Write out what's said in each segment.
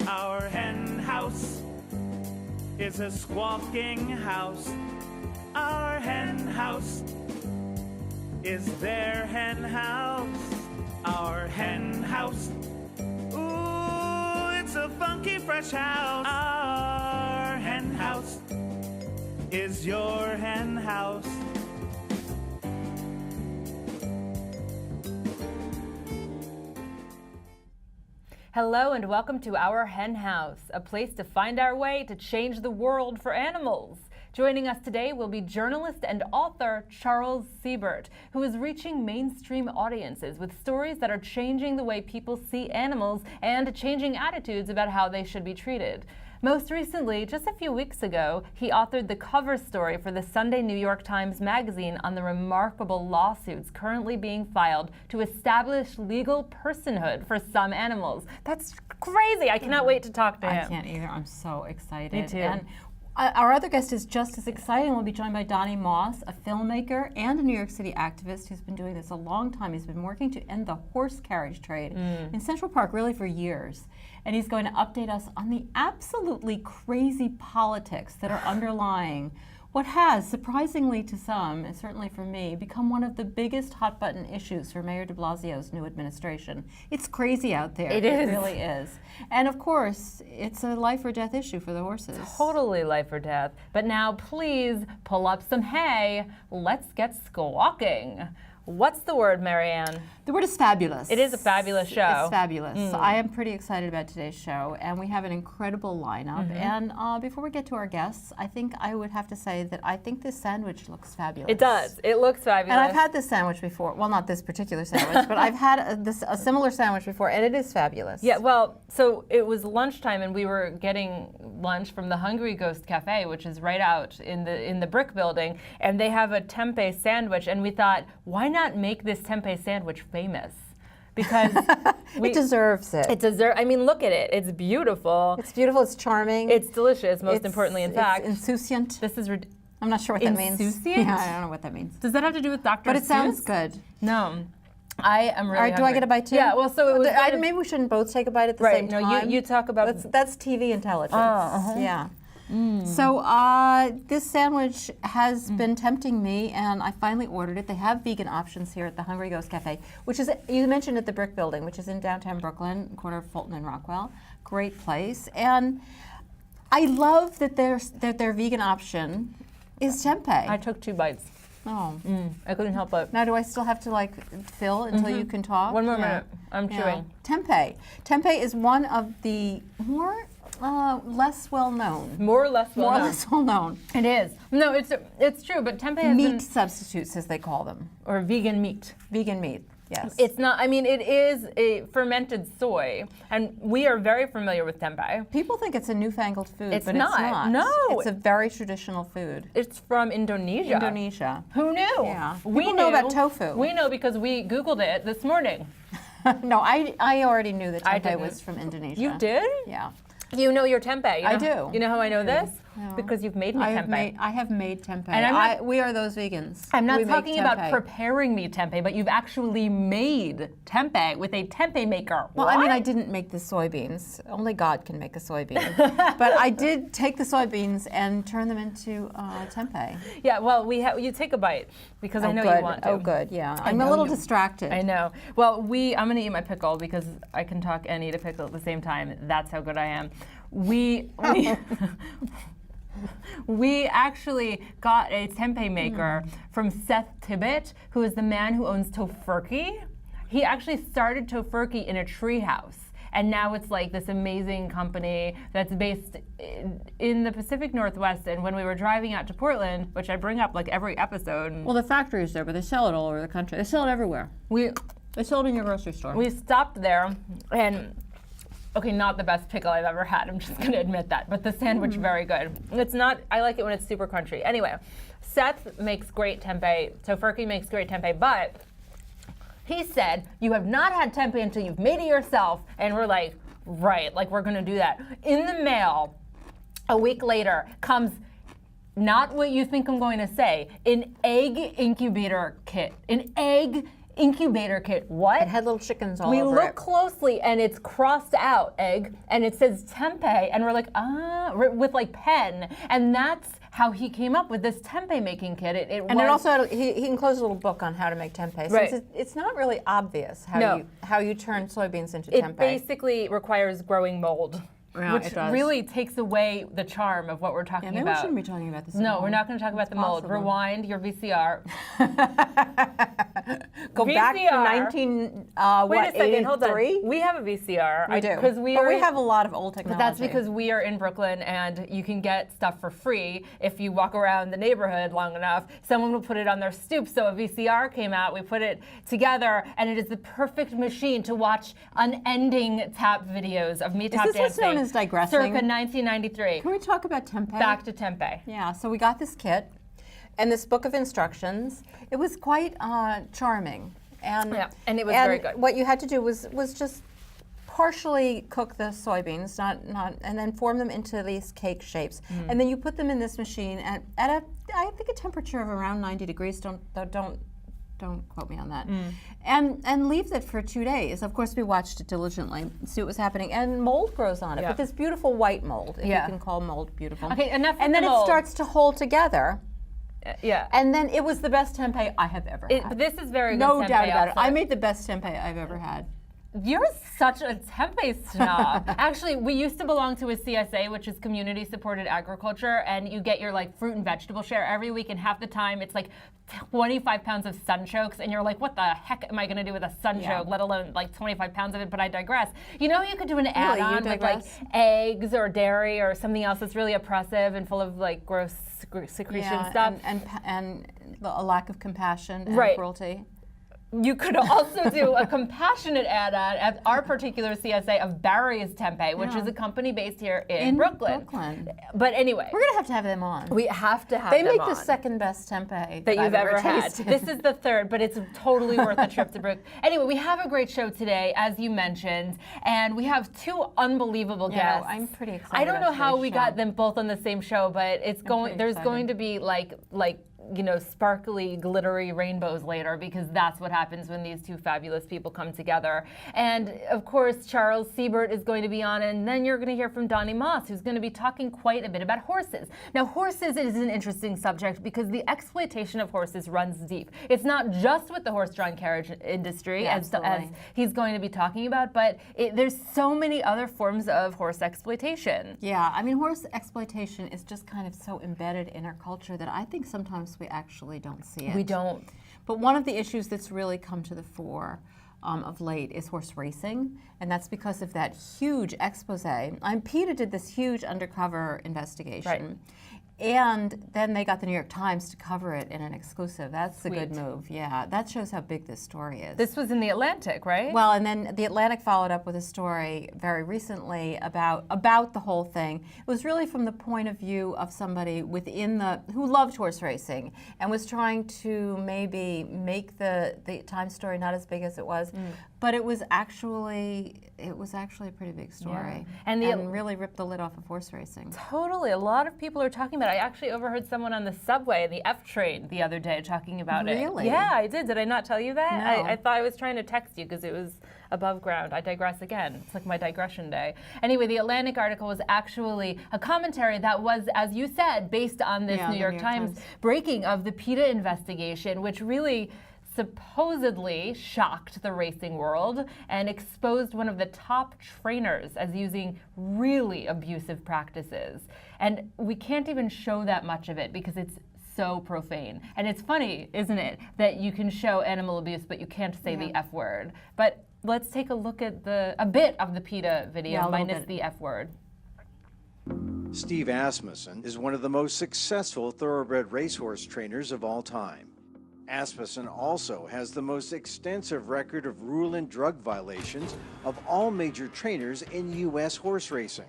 Our hen house is a squawking house. Our hen house is their hen house. Our hen house, ooh, it's a funky fresh house. Our hen house is your hen house. Hello and welcome to Our Hen House, a place to find our way to change the world for animals. Joining us today will be journalist and author Charles Siebert, who is reaching mainstream audiences with stories that are changing the way people see animals and changing attitudes about how they should be treated. Most recently, just a few weeks ago, he authored the cover story for the Sunday New York Times Magazine on the remarkable lawsuits currently being filed to establish legal personhood for some animals. That's crazy. I cannot wait to talk to him. I can't either. I'm so excited. Me too. And our other guest is just as exciting. We'll be joined by Donny Moss, a filmmaker and a New York City activist who's been doing this a long time. He's been working to end the horse carriage trade in Central Park really for years. And he's going to update us on the absolutely crazy politics that are underlying what has, surprisingly to some, and certainly for me, become one of the biggest hot-button issues for Mayor de Blasio's new administration. It's crazy out there. It is. It really is. And of course, it's a life or death issue for the horses. Totally life or death. But now please pull up some hay. Let's get squawking. What's the word, Marianne? The word is fabulous. It is a fabulous show. It's fabulous. I am pretty excited about today's show, and we have an incredible lineup. And before we get to our guests, I think I would have to say that I think this sandwich looks fabulous. It does. It looks fabulous. And I've had this sandwich before. Well, not this particular sandwich, but I've had a similar sandwich before, and it is fabulous. Yeah, well, so it was lunchtime, and we were getting lunch from the Hungry Ghost Cafe, which is right out in the brick building, and they have a tempeh sandwich, and we thought, why not make this tempeh sandwich famous? Because it deserves it. It deserves. I mean, look at it. It's beautiful. It's beautiful. It's charming. It's delicious. Most importantly, in fact, it's insouciant. this is. I'm not sure what that means. Insouciant? Yeah, I don't know what that means. Does that have to do with Dr. But it sounds Seuss? good. No. I am really All right, do I get a bite too? Yeah, well, so it was... maybe we shouldn't both take a bite at the same time. Right, no, you talk about... That's TV intelligence. Uh-huh. Yeah. So this sandwich has been tempting me, and I finally ordered it. They have vegan options here at the Hungry Ghost Cafe, which is, you mentioned, at the Brick Building, which is in downtown Brooklyn, corner of Fulton and Rockwell. Great place. And I love that their vegan option is tempeh. I took 2 bites. Oh. I couldn't help it. Now, do I still have to fill until you can talk? One more minute. I'm Yeah. chewing. Tempeh. Tempeh is one of the more less well known. More or less well More or known. less well known. It is. No, it's true, but tempeh has Meat been... substitutes, as they call them. Or vegan meat. Vegan meat. Yes. It's not, I mean, it is a fermented soy, and we are very familiar with tempeh. People think it's a newfangled food, It's but not. it's not. No. It's a very traditional food. It's from Indonesia. Indonesia. Who knew? Yeah. We People knew know about tofu. We know because we Googled it this morning. No, I already knew that I tempeh didn't. was from Indonesia. You did? Yeah. You know your tempeh. I do. You know how I know this? No. Because you've made me tempeh. I have made tempeh. And we are those vegans. I'm not We make talking about tempeh. preparing me tempeh, but you've actually made tempeh with a tempeh maker. Well, I mean, I didn't make the soybeans. Only God can make a soybean. But I did take the soybeans and turn them into tempeh. Yeah, well, you take a bite because I know good. you want to. Oh, good, yeah. I I'm know a little you- distracted. I know. Well, I'm going to eat my pickle because I can talk and eat a pickle at the same time. That's how good I am. We actually got a tempeh maker from Seth Tibbet, who is the man who owns Tofurkey. He actually started Tofurkey in a treehouse. And now it's like this amazing company that's based in the Pacific Northwest. And when we were driving out to Portland, which I bring up like every episode. Well, the factory is there, but they sell it all over the country. They sell it everywhere. They sell it in your grocery store. We stopped there and okay, not the best pickle I've ever had. I'm just going to admit that. But the sandwich, very good. It's not, I like it when it's super crunchy. Anyway, Seth makes great tempeh. Tofurkey makes great tempeh, but he said, you have not had tempeh until you've made it yourself. And we're like, right, like we're going to do that. In the mail, a week later, comes not what you think I'm going to say, an egg incubator kit. An egg incubator kit. What? It had little chickens all we over look it. closely and it's crossed out egg and it says tempeh and we're like, with like pen. And that's how he came up with this tempeh making kit. It also had, he enclosed a little book on how to make tempeh. Right. Since it's not really obvious how you turn soybeans into tempeh. It basically requires growing mold. Yeah, which really takes away the charm of what we're talking maybe about. We shouldn't be talking about this. No, we're not going to talk about the mold. Rewind your VCR. Go back to 19. Wait a second, hold on. 83? We have a VCR. We do. But we have a lot of old technology. But that's because we are in Brooklyn and you can get stuff for free if you walk around the neighborhood long enough. Someone will put it on their stoop. So a VCR came out, we put it together, and it is the perfect machine to watch unending tap videos of me tap dancing. Is this known as digressing? Circa 1993. Can we talk about tempeh? Back to tempeh. Yeah, so we got this kit and this book of instructions. It was quite charming. And it was very good. What you had to do was just partially cook the soybeans, and then form them into these cake shapes. And then you put them in this machine at I think a temperature of around 90 degrees. Don't quote me on that. And leave it for 2 days. Of course, we watched it diligently, see what was happening, and mold grows on it. But this beautiful white mold, if you can call mold beautiful. Okay, enough. And then it starts to hold together. Yeah. And then it was the best tempeh I have ever had. But this is very good. No tempeh doubt about also. it. I made the best tempeh I've ever had. You're such a tempeh snob. Actually, we used to belong to a CSA, which is Community Supported Agriculture, and you get your like fruit and vegetable share every week, and half the time it's like 25 pounds of sunchokes, and you're like, what the heck am I going to do with a sunchoke, let alone like 25 pounds of it, but I digress. You know, you could do an add-on with like eggs or dairy or something else that's really oppressive and full of like gross secretion stuff. And a lack of compassion and cruelty. You could also do a compassionate add-on at our particular CSA of Barry's Tempeh, which is a company based here in Brooklyn. But anyway. We're going to have them on. We have to have them on. They make the second best tempeh that you've ever had. tasted. This is the third, but it's totally worth a trip to Brooklyn. Anyway, we have a great show today, as you mentioned, and we have two unbelievable guests. I'm pretty excited. I don't know how we got them both on the same show, but it's going. There's going to be like sparkly, glittery rainbows later, because that's what happens when these two fabulous people come together. And of course, Charles Siebert is going to be on, and then you're going to hear from Donny Moss, who's going to be talking quite a bit about horses. Now, horses is an interesting subject because the exploitation of horses runs deep. It's not just with the horse-drawn carriage industry, as he's going to be talking about, but there's so many other forms of horse exploitation. Yeah, I mean, horse exploitation is just kind of so embedded in our culture that I think sometimes we actually don't see it. We don't. But one of the issues that's really come to the fore of late is horse racing, and that's because of that huge expose. PETA did this huge undercover investigation. And then they got the New York Times to cover it in an exclusive. That's a good move. Yeah, that shows how big this story is. This was in the Atlantic, right? Well, and then the Atlantic followed up with a story very recently about the whole thing. It was really from the point of view of somebody who loved horse racing and was trying to maybe make the Times story not as big as it was, but it was actually a pretty big story, and really ripped the lid off of horse racing. Totally, a lot of people are talking about it. I actually overheard someone on the subway, the F train, the other day talking about it. Really? Yeah, I did. Did I not tell you that? No. I thought I was trying to text you because it was above ground. I digress again. It's like my digression day. Anyway, the Atlantic article was actually a commentary that was, as you said, based on this New York Times breaking of the PETA investigation, which really supposedly shocked the racing world and exposed one of the top trainers as using really abusive practices. And we can't even show that much of it because it's so profane. And it's funny, isn't it, that you can show animal abuse, but you can't say the F word. But let's take a look at a bit of the PETA video minus the F word. Steve Asmussen is one of the most successful thoroughbred racehorse trainers of all time. Asmussen also has the most extensive record of rule and drug violations of all major trainers in U.S. horse racing.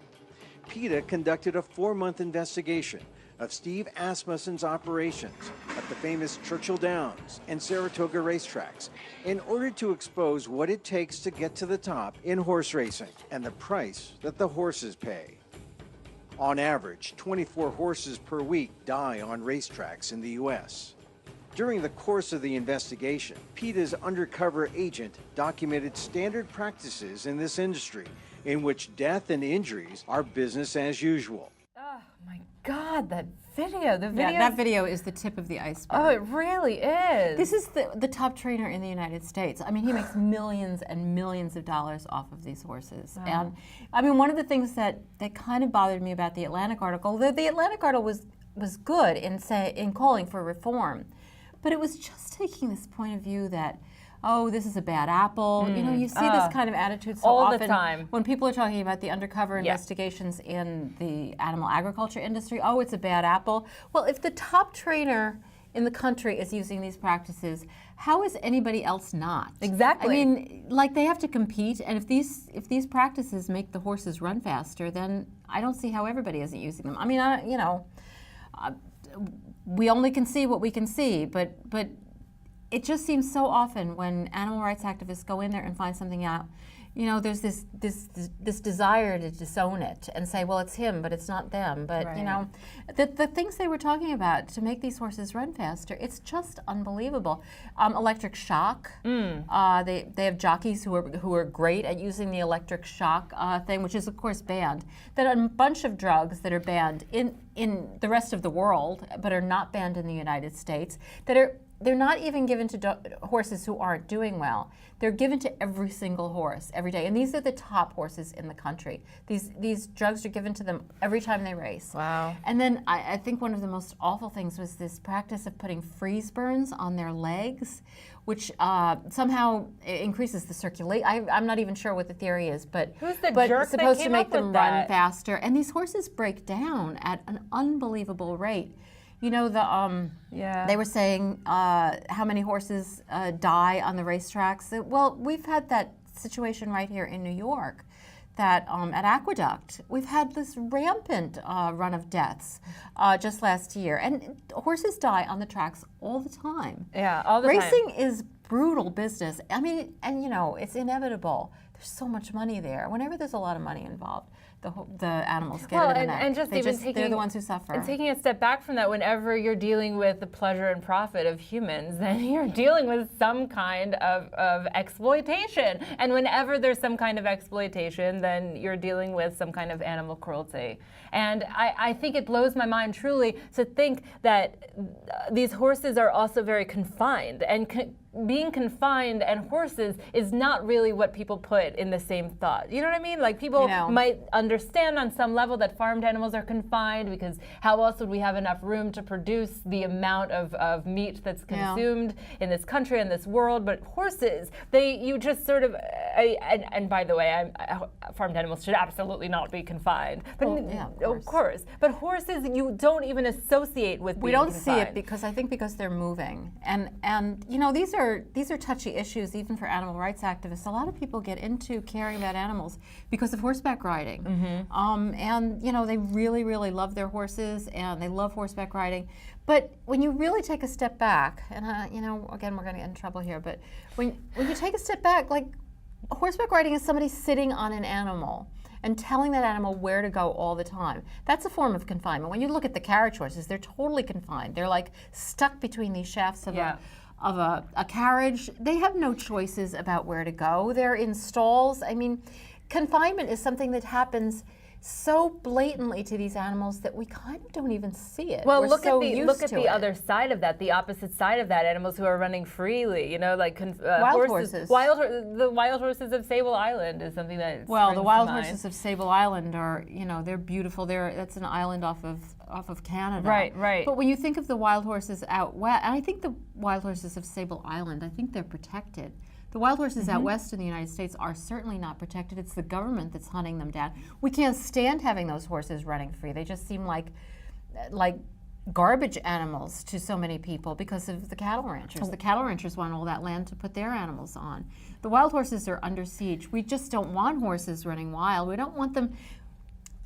PETA conducted a 4-month investigation of Steve Asmussen's operations at the famous Churchill Downs and Saratoga racetracks in order to expose what it takes to get to the top in horse racing and the price that the horses pay. On average, 24 horses per week die on racetracks in the U.S. During the course of the investigation, PETA's undercover agent documented standard practices in this industry in which death and injuries are business as usual. Oh my God, that video. The video. Yeah, that video is the tip of the iceberg. Oh, it really is. This is the top trainer in the United States. I mean, he makes millions and millions of dollars off of these horses. Wow. And I mean, one of the things that kind of bothered me about the Atlantic article, the Atlantic article was good in calling for reform, but it was just taking this point of view that, oh, this is a bad apple. You know, you see this kind of attitude so all often the time when people are talking about the undercover investigations in the animal agriculture industry. Oh, it's a bad apple. Well, if the top trainer in the country is using these practices, how is anybody else not? Exactly. I mean, like, they have to compete, and if these practices make the horses run faster, then I don't see how everybody isn't using them. I mean, we only can see what we can see, but it just seems so often when animal rights activists go in there and find something out, you know, there's this desire to disown it and say, well, it's him, but it's not them. But you know, the things they were talking about to make these horses run faster, it's just unbelievable. Electric shock. They have jockeys who are great at using the electric shock thing, which is of course banned. Then a bunch of drugs that are banned in the rest of the world, but are not banned in the United States. They're not even given to horses who aren't doing well. They're given to every single horse every day, and these are the top horses in the country. These drugs are given to them every time they race. Wow. And then I think one of the most awful things was this practice of putting freeze burns on their legs, which somehow increases the circulation. I'm not even sure what the theory is, but who's the but jerk it's supposed that to came make up them with run that? faster, and these horses break down at an unbelievable rate. You know, they were saying how many horses die on the racetracks. Well, we've had that situation right here in New York, that at Aqueduct, we've had this rampant run of deaths just last year. And horses die on the tracks all the time. Yeah, all the time. Racing is brutal business. I mean, and you know, it's inevitable. There's so much money there. Whenever there's a lot of money involved, the animals get it in the neck. And just they're the ones who suffer. And taking a step back from that, whenever you're dealing with the pleasure and profit of humans, then you're dealing with some kind of exploitation. And whenever there's some kind of exploitation, then you're dealing with some kind of animal cruelty. And I think it blows my mind truly to think that these horses are also very confined, and being confined and horses is not really what people put in the same thought. You know what I mean? Like, people might understand on some level that farmed animals are confined, because how else would we have enough room to produce the amount of meat that's consumed in this country and this world? But horses, you just sort of, and by the way, farmed animals should absolutely not be confined. But of course. But horses, you don't even associate with being confined. We don't see it because they're moving. And you know, these are touchy issues even for animal rights activists. A lot of people get into caring about animals because of horseback riding. And you know, they really, really love their horses and they love horseback riding. But when you really take a step back, and you know, again, we're going to get in trouble here, but when you take a step back, like, horseback riding is somebody sitting on an animal and telling that animal where to go all the time. That's a form of confinement. When you look at the carriage horses, they're totally confined. They're like stuck between these shafts of a carriage. They have no choices about where to go. They're in stalls. I mean, confinement is something that happens so blatantly to these animals that we kind of don't even see it. Well, look at the other side of that, the opposite side of that. Animals who are running freely, you know, like wild horses. The wild horses of Sable Island is something that. Well, the wild horses of Sable Island are, you know, they're beautiful. That's an island off of Canada. Right. But when you think of the wild horses out west, and I think the wild horses of Sable Island, I think they're protected. The wild horses out west in the United States are certainly not protected. It's the government that's hunting them down. We can't stand having those horses running free. They just seem like garbage animals to so many people because of the cattle ranchers. The cattle ranchers want all that land to put their animals on. The wild horses are under siege. We just don't want horses running wild. We don't want them.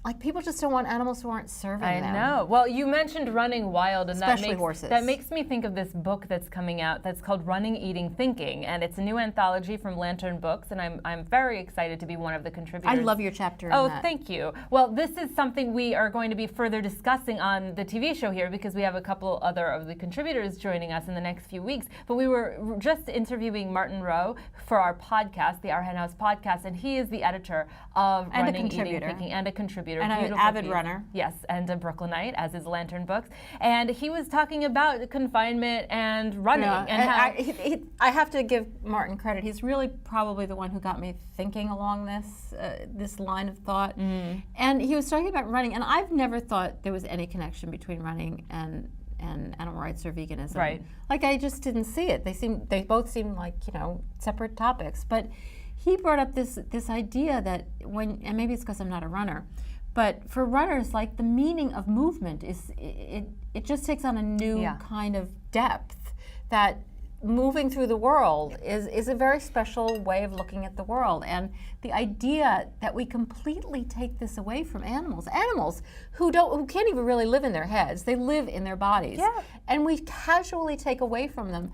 like, people just don't want animals who aren't serving them. I know. Well, you mentioned Running Wild, and Especially horses. That makes me think of this book that's coming out that's called Running, Eating, Thinking, and it's a new anthology from Lantern Books, and I'm very excited to be one of the contributors. I love your chapter in that. that. Thank you. Well, this is something we are going to be further discussing on the TV show here, because we have a couple other of the contributors joining us in the next few weeks. But we were just interviewing Martin Rowe for our podcast, the Our Hen House podcast, and he is the editor of Running, Eating, Thinking, and a contributor. And an avid runner. Yes, and a Brooklynite, as is Lantern Books. And he was talking about confinement and running. Yeah, and how I have to give Martin credit. He's really probably the one who got me thinking along this line of thought. And he was talking about running, and I've never thought there was any connection between running and animal rights or veganism. Right. Like, I just didn't see it. They both seem like, separate topics. But he brought up this idea that and maybe it's because I'm not a runner, but for runners, like, the meaning of movement it just takes on a new kind of depth, that moving through the world is a very special way of looking at the world. And the idea that we completely take this away from animals who can't even really live in their heads, they live in their bodies. Yeah. And we casually take away from them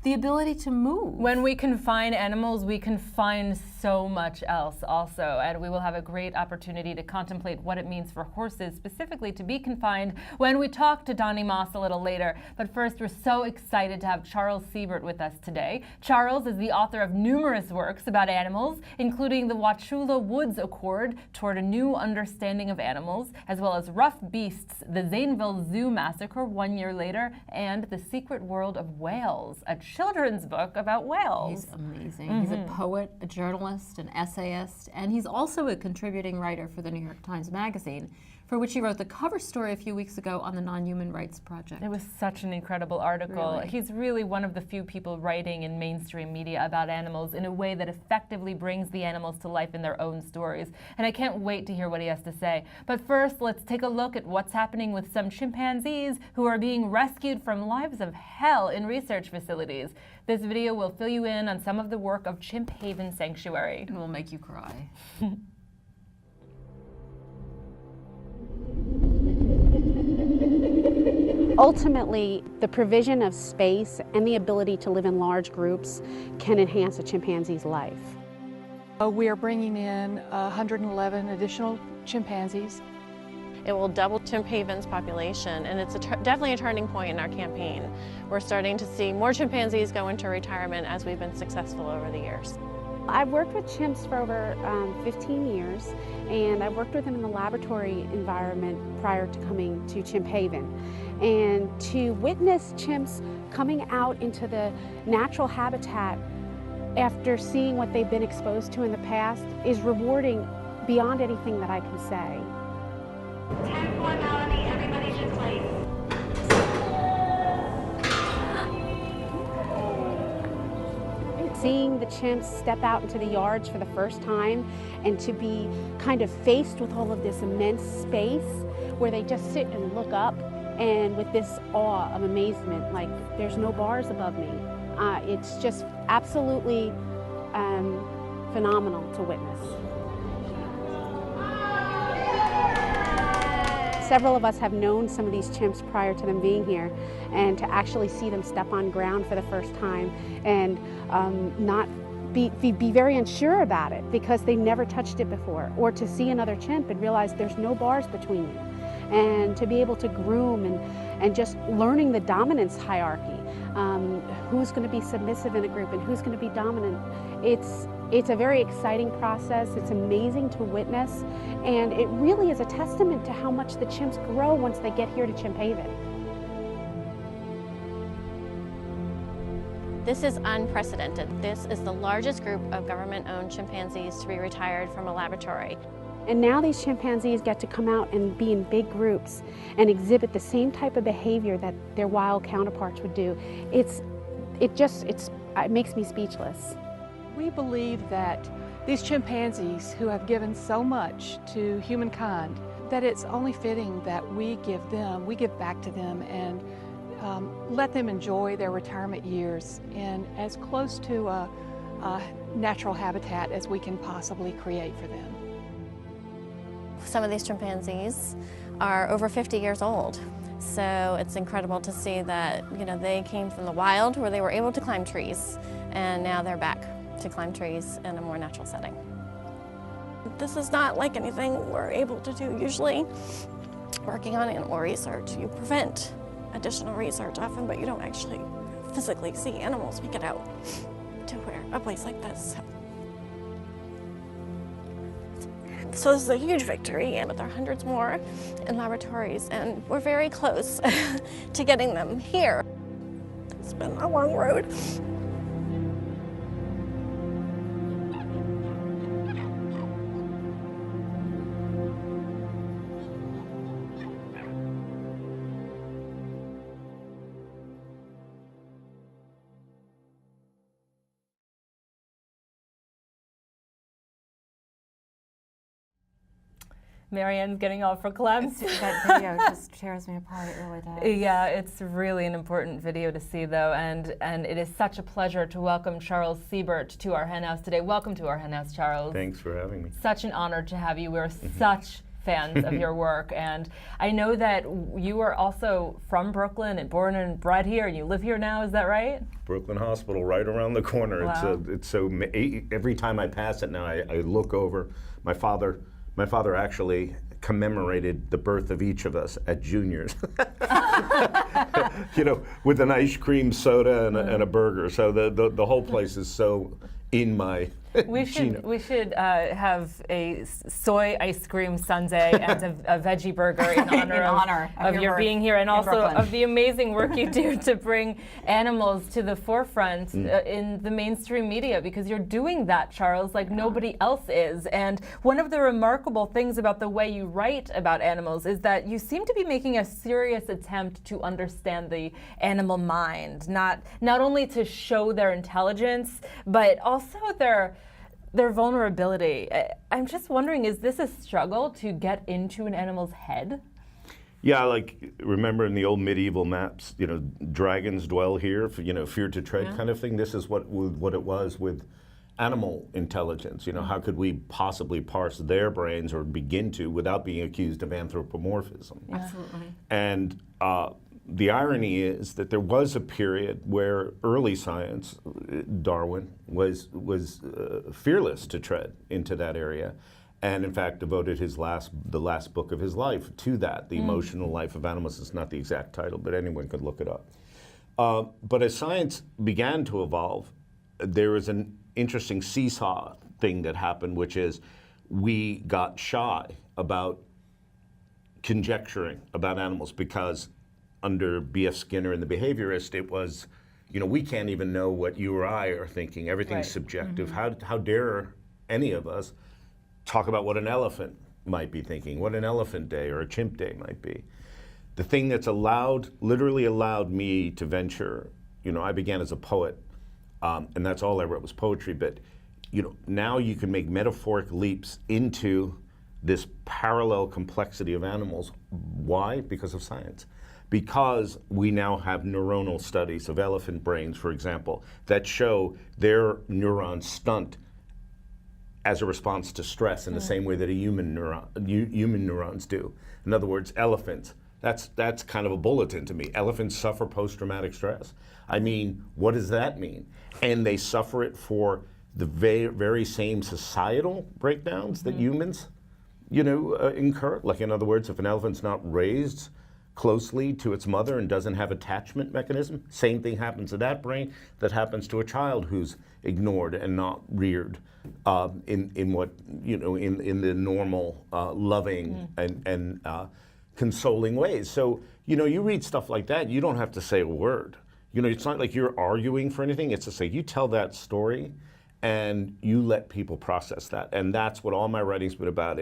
the ability to move. When we confine animals, we confine so much else also, and we will have a great opportunity to contemplate what it means for horses specifically to be confined when we talk to Donny Moss a little later. But first, we're so excited to have Charles Siebert with us today. Charles is the author of numerous works about animals, including the Wauchula Woods Accord Toward a New Understanding of Animals, as well as Rough Beasts, the Zanesville Zoo Massacre 1 year later, and The Secret World of Whales, a children's book about whales. He's amazing. He's a poet, a journalist, an essayist, and he's also a contributing writer for the New York Times Magazine, for which he wrote the cover story a few weeks ago on the Non-Human Rights Project. It was such an incredible article. Really? He's really one of the few people writing in mainstream media about animals in a way that effectively brings the animals to life in their own stories. And I can't wait to hear what he has to say. But first, let's take a look at what's happening with some chimpanzees who are being rescued from lives of hell in research facilities. This video will fill you in on some of the work of Chimp Haven Sanctuary. It will make you cry. Ultimately, the provision of space and the ability to live in large groups can enhance a chimpanzee's life. We are bringing in 111 additional chimpanzees. It will double Chimp Haven's population, and it's definitely a turning point in our campaign. We're starting to see more chimpanzees go into retirement as we've been successful over the years. I've worked with chimps for over 15 years, and I've worked with them in the laboratory environment prior to coming to Chimp Haven. And to witness chimps coming out into the natural habitat after seeing what they've been exposed to in the past is rewarding beyond anything that I can say. 10-4 Melanie, everybody should place. Seeing the chimps step out into the yards for the first time and to be kind of faced with all of this immense space where they just sit and look up and with this awe of amazement, like there's no bars above me. It's just absolutely phenomenal to witness. Several of us have known some of these chimps prior to them being here, and to actually see them step on ground for the first time and not be very unsure about it because they never touched it before, or to see another chimp and realize there's no bars between you, and to be able to groom and just learning the dominance hierarchy, who's going to be submissive in a group and who's going to be dominant. It's a very exciting process. It's amazing to witness, and it really is a testament to how much the chimps grow once they get here to Chimp Haven. This is unprecedented. This is the largest group of government-owned chimpanzees to be retired from a laboratory. And now these chimpanzees get to come out and be in big groups and exhibit the same type of behavior that their wild counterparts would do. It makes me speechless. We believe that these chimpanzees who have given so much to humankind, that it's only fitting that we give back to them and let them enjoy their retirement years in as close to a natural habitat as we can possibly create for them. Some of these chimpanzees are over 50 years old. So it's incredible to see that, they came from the wild where they were able to climb trees, and now they're back to climb trees in a more natural setting. This is not like anything we're able to do usually. Working on animal research, you prevent additional research often, but you don't actually physically see animals make it out to a place like this. So this is a huge victory, and there are hundreds more in laboratories, and we're very close to getting them here. It's been a long road. Marianne's getting all verklempt. That video just tears me apart, it really does. Yeah, it's really an important video to see, though, and it is such a pleasure to welcome Charles Siebert to our Hen House today. Welcome to our Hen House, Charles. Thanks for having me. Such an honor to have you. We're such fans of your work, and I know that you are also from Brooklyn and born and bred here, and you live here now, is that right? Brooklyn Hospital, right around the corner. Wow. It's so every time I pass it now, I look over. My father actually commemorated the birth of each of us at Junior's, with an ice cream soda and a burger. So the whole place is so in my We should have a soy ice cream sundae and a veggie burger in honor of your being here, and also Brooklyn. of the amazing work you do to bring animals to the forefront in the mainstream media, because you're doing that, Charles, like nobody else is. And one of the remarkable things about the way you write about animals is that you seem to be making a serious attempt to understand the animal mind, not only to show their intelligence, but also their vulnerability. I'm just wondering, is this a struggle to get into an animal's head? Yeah, like remember in the old medieval maps, dragons dwell here, fear to tread kind of thing. This is what it was with animal intelligence. How could we possibly parse their brains or begin to without being accused of anthropomorphism? Absolutely. And the irony is that there was a period where early science, Darwin, was fearless to tread into that area, and in fact devoted the last book of his life to that. The Emotional Life of Animals is not the exact title, but anyone could look it up. But as science began to evolve, there was an interesting seesaw thing that happened, which is we got shy about conjecturing about animals, because under B.F. Skinner and the behaviorist, it was, we can't even know what you or I are thinking. Everything's subjective. How dare any of us talk about what an elephant might be thinking, what an elephant day or a chimp day might be? The thing that's literally allowed me to venture, I began as a poet, and that's all I wrote was poetry, but now you can make metaphoric leaps into this parallel complexity of animals. Why? Because of science. Because we now have neuronal studies of elephant brains, for example, that show their neurons stunt as a response to stress in the same way that a human neurons do. In other words, elephants, that's kind of a bulletin to me. Elephants suffer post-traumatic stress. I mean, what does that mean? And they suffer it for the very same societal breakdowns that humans, incur. Like, in other words, if an elephant's not raised closely to its mother and doesn't have attachment mechanism, same thing happens to that brain that happens to a child who's ignored and not reared in what in the normal loving and consoling ways. So you read stuff like that, you don't have to say a word. It's not like you're arguing for anything. It's to say you tell that story and you let people process that, and that's what all my writing's been about.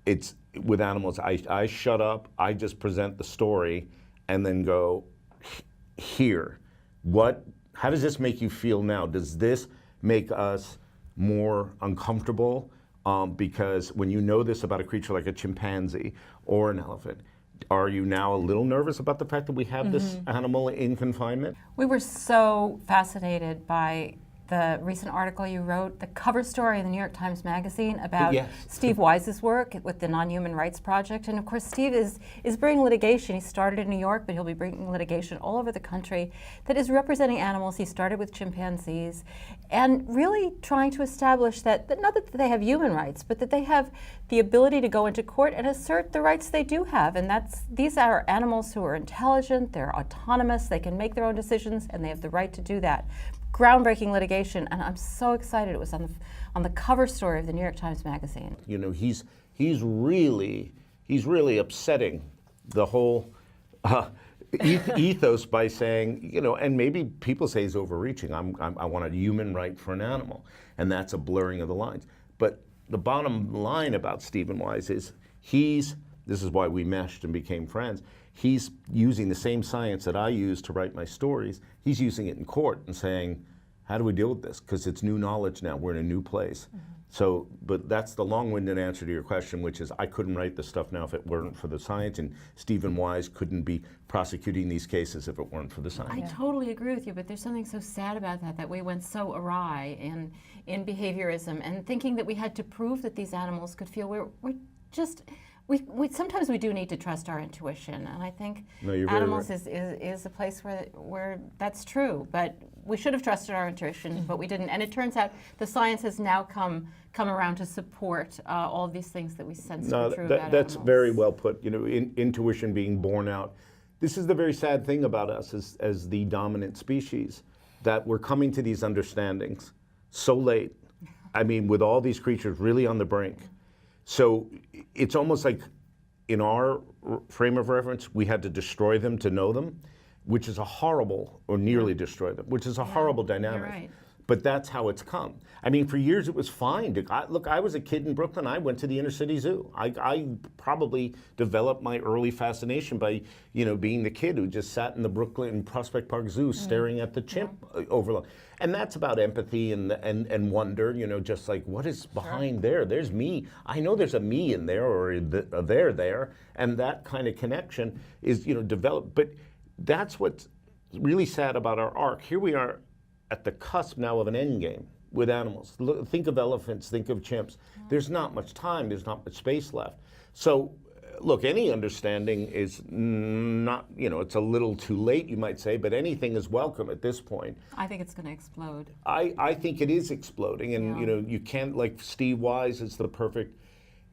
It's with animals. I shut up. I just present the story, and then go here. How does this make you feel now? Does this make us more uncomfortable? Because when you know this about a creature like a chimpanzee or an elephant, are you now a little nervous about the fact that we have this animal in confinement? We were so fascinated by the recent article you wrote, the cover story in the New York Times Magazine about Yes. Steve Wise's work with the Non-Human Rights Project. And of course, Steve is bringing litigation. He started in New York, but he'll be bringing litigation all over the country that is representing animals. He started with chimpanzees and really trying to establish that not that they have human rights, but that they have the ability to go into court and assert the rights they do have. And these are animals who are intelligent, they're autonomous, they can make their own decisions, and they have the right to do that. Groundbreaking litigation, and I'm so excited it was on the cover story of the New York Times Magazine. You know, he's really upsetting the whole ethos by saying, you know, and maybe people say he's overreaching. I want a human right for an animal, and that's a blurring of the lines. But the bottom line about Stephen Wise is this is why we meshed and became friends. He's using the same science that I use to write my stories. He's using it in court and saying, how do we deal with this? Because it's new knowledge now. We're in a new place. Mm-hmm. So, but that's the long-winded answer to your question, which is I couldn't write this stuff now if it weren't for the science, and Stephen Wise couldn't be prosecuting these cases if it weren't for the science. I totally agree with you, but there's something so sad about that we went so awry in behaviorism and thinking that we had to prove that these animals could feel. We sometimes we do need to trust our intuition, and I think animals right. is a place where that's true. But we should have trusted our intuition, but we didn't. And it turns out the science has now come around to support all of these things that we sense to be true about that's animals. Very well put. You know, intuition being borne out. This is the very sad thing about us as the dominant species, that we're coming to these understandings so late. I mean, with all these creatures really on the brink. So it's almost like in our frame of reference, we had to destroy them to know them, which is a horrible, or nearly destroy them, which is a horrible dynamic. You're right. But that's how it's come. I mean, for years it was fine. Look, I was a kid in Brooklyn. I went to the inner city zoo. I probably developed my early fascination by, you know, being the kid who just sat in the Brooklyn Prospect Park Zoo staring at the chimp overlook. And that's about empathy and wonder, you know, just like, what is behind there? There's me. I know there's a me in there, or a there. And that kind of connection is, you know, developed. But that's what's really sad about our arc. Here we are at the cusp now of an end game with animals. Think of elephants, think of chimps. There's not much time, there's not much space left. So, look, any understanding is not, you know, it's a little too late, you might say, but anything is welcome at this point. I think it's going to explode. I think it is exploding, and, you know, you can't, like Steve Wise is the perfect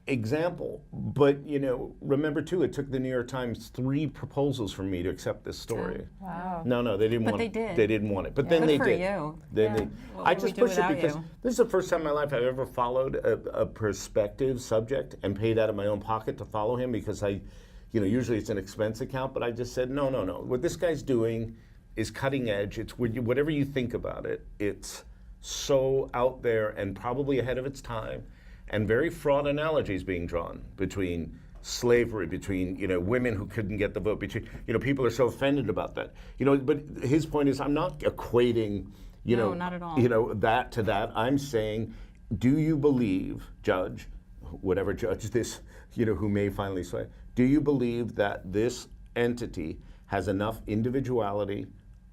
example. But, you know, remember too, it took the New York Times 3 proposals from me to accept this story. Wow. No, they didn't want it. But they did. They didn't want it. But then they did. You. Then I just pushed it because this is the first time in my life I've ever followed a prospective subject and paid out of my own pocket to follow him, because you know, usually it's an expense account, but I just said, no. What this guy's doing is cutting edge. It's whatever you think about it, it's so out there and probably ahead of its time. And very fraught analogies being drawn between slavery, between, you know, women who couldn't get the vote, between, you know, people are so offended about that. You know, but his point is, I'm not equating, you know, not at all. You know, that to that. I'm saying, do you believe, judge, whatever judge this, you know, who may finally say, do you believe that this entity has enough individuality,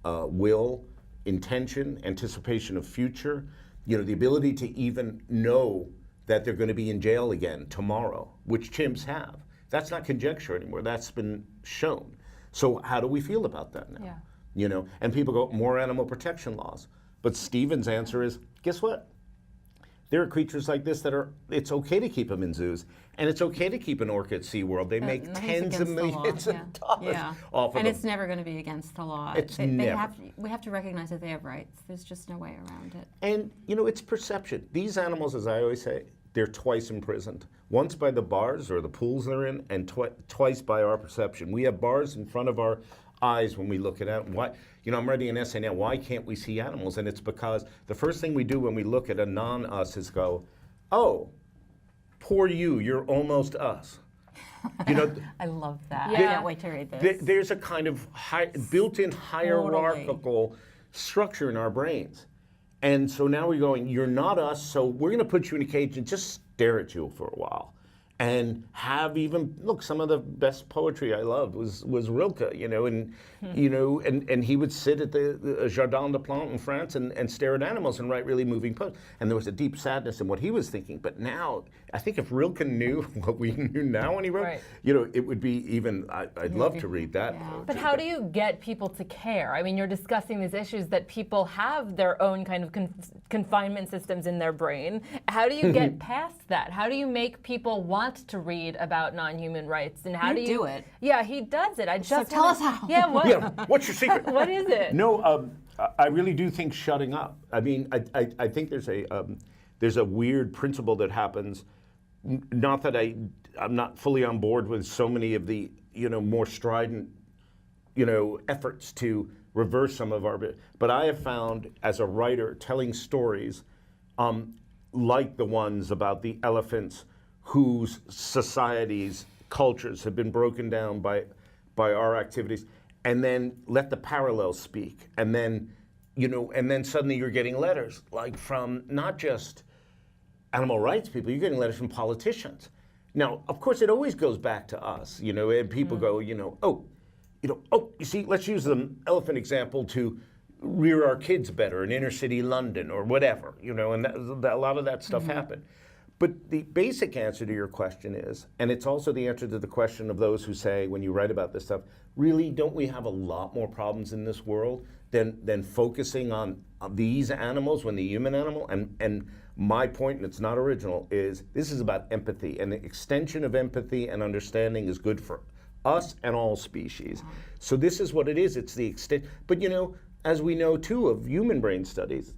will, intention, anticipation of future, you know, the ability to even know that they're going to be in jail again tomorrow, which chimps have. That's not conjecture anymore. That's been shown. So how do we feel about that now? Yeah. You know, and people go, more animal protection laws. But Stephen's answer is, guess what? There are creatures like this that it's okay to keep them in zoos, and it's okay to keep an orca at SeaWorld. They make tens of millions of dollars off of them. And it's never going to be against the law. We have to recognize that they have rights. There's just no way around it. And, you know, it's perception. These animals, as I always say, they're twice imprisoned. Once by the bars or the pools they're in, and twice by our perception. We have bars in front of our eyes when we look at it. Why? You know, I'm writing an essay now, why can't we see animals? And it's because the first thing we do when we look at a non-us is go, oh, poor you're almost us. You know, I love that. Yeah. I can't wait to read this. There's a kind of built-in hierarchical structure in our brains. And so now we're going, you're not us, so we're going to put you in a cage and just stare at you for a while. and have even look, some of the best poetry I loved was Rilke, you know, and you know, and he would sit at the Jardin des Plantes in France and stare at animals and write really moving poems. And there was a deep sadness in what he was thinking. But now, I think if Rilke knew what we knew now when he wrote, you know, it would be even. I'd love to read that. Yeah. But how do you get people to care? I mean, you're discussing these issues that people have their own kind of confinement systems in their brain. How do you get past that? How do you make people want to read about non-human rights? And how do you do it? Yeah, he does it. I just tell us how. Yeah, what? Yeah, what's your secret? What is it? No, I really do think shutting up. I mean, I think there's a weird principle that happens. Not that I'm not fully on board with so many of the, you know, more strident, you know, efforts to reverse some of our, but I have found as a writer telling stories like the ones about the elephants whose societies, cultures have been broken down by our activities, and then let the parallels speak, and then, you know, and then suddenly you're getting letters like from not just animal rights people, you're getting letters from politicians. Now, of course, it always goes back to us, you know, and people go, you know, you see, let's use the elephant example to rear our kids better in inner city London or whatever, you know, and a lot of that stuff happened. But the basic answer to your question is, and it's also the answer to the question of those who say, when you write about this stuff, really, don't we have a lot more problems in this world than focusing on these animals when the human animal? And my point, and it's not original, is this is about empathy, and the extension of empathy and understanding is good for us and all species. So this is what it is. It's the extent. But you know, as we know too of human brain studies,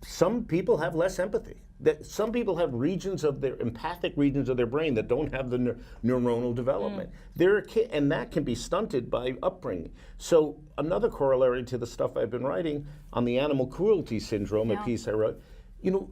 some people have less empathy. That some people have regions of their empathic regions of their brain that don't have the neuronal development. And that can be stunted by upbringing. So another corollary to the stuff I've been writing on the animal cruelty syndrome, a piece I wrote, you know,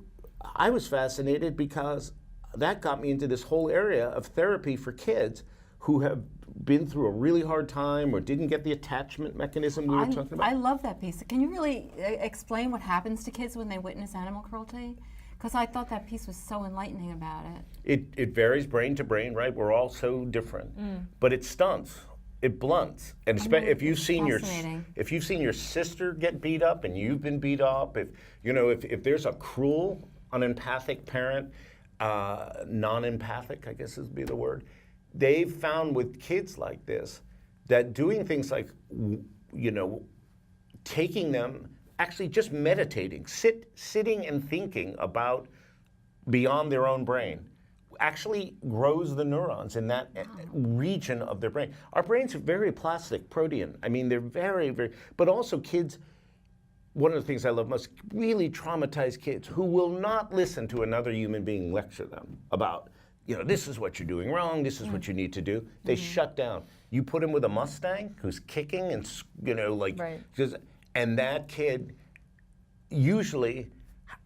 I was fascinated because that got me into this whole area of therapy for kids who have been through a really hard time or didn't get the attachment mechanism we were talking about. I love that piece. Can you really explain what happens to kids when they witness animal cruelty? Because I thought that piece was so enlightening about it. It varies brain to brain, right? We're all so different, but it stunts, it blunts, and if you've seen your sister get beat up and you've been beat up, if there's a cruel, unempathic parent, non-empathic, I guess would be the word. They've found with kids like this that doing things like, you know, taking them. Actually just meditating, sitting and thinking about beyond their own brain actually grows the neurons in that region of their brain. Our brains are very plastic, protean. I mean, they're very, very, but also kids, one of the things I love most, really traumatized kids who will not listen to another human being lecture them about, you know, this is what you're doing wrong, this is what you need to do. They shut down. You put them with a Mustang who's kicking and, you know, like, and that kid usually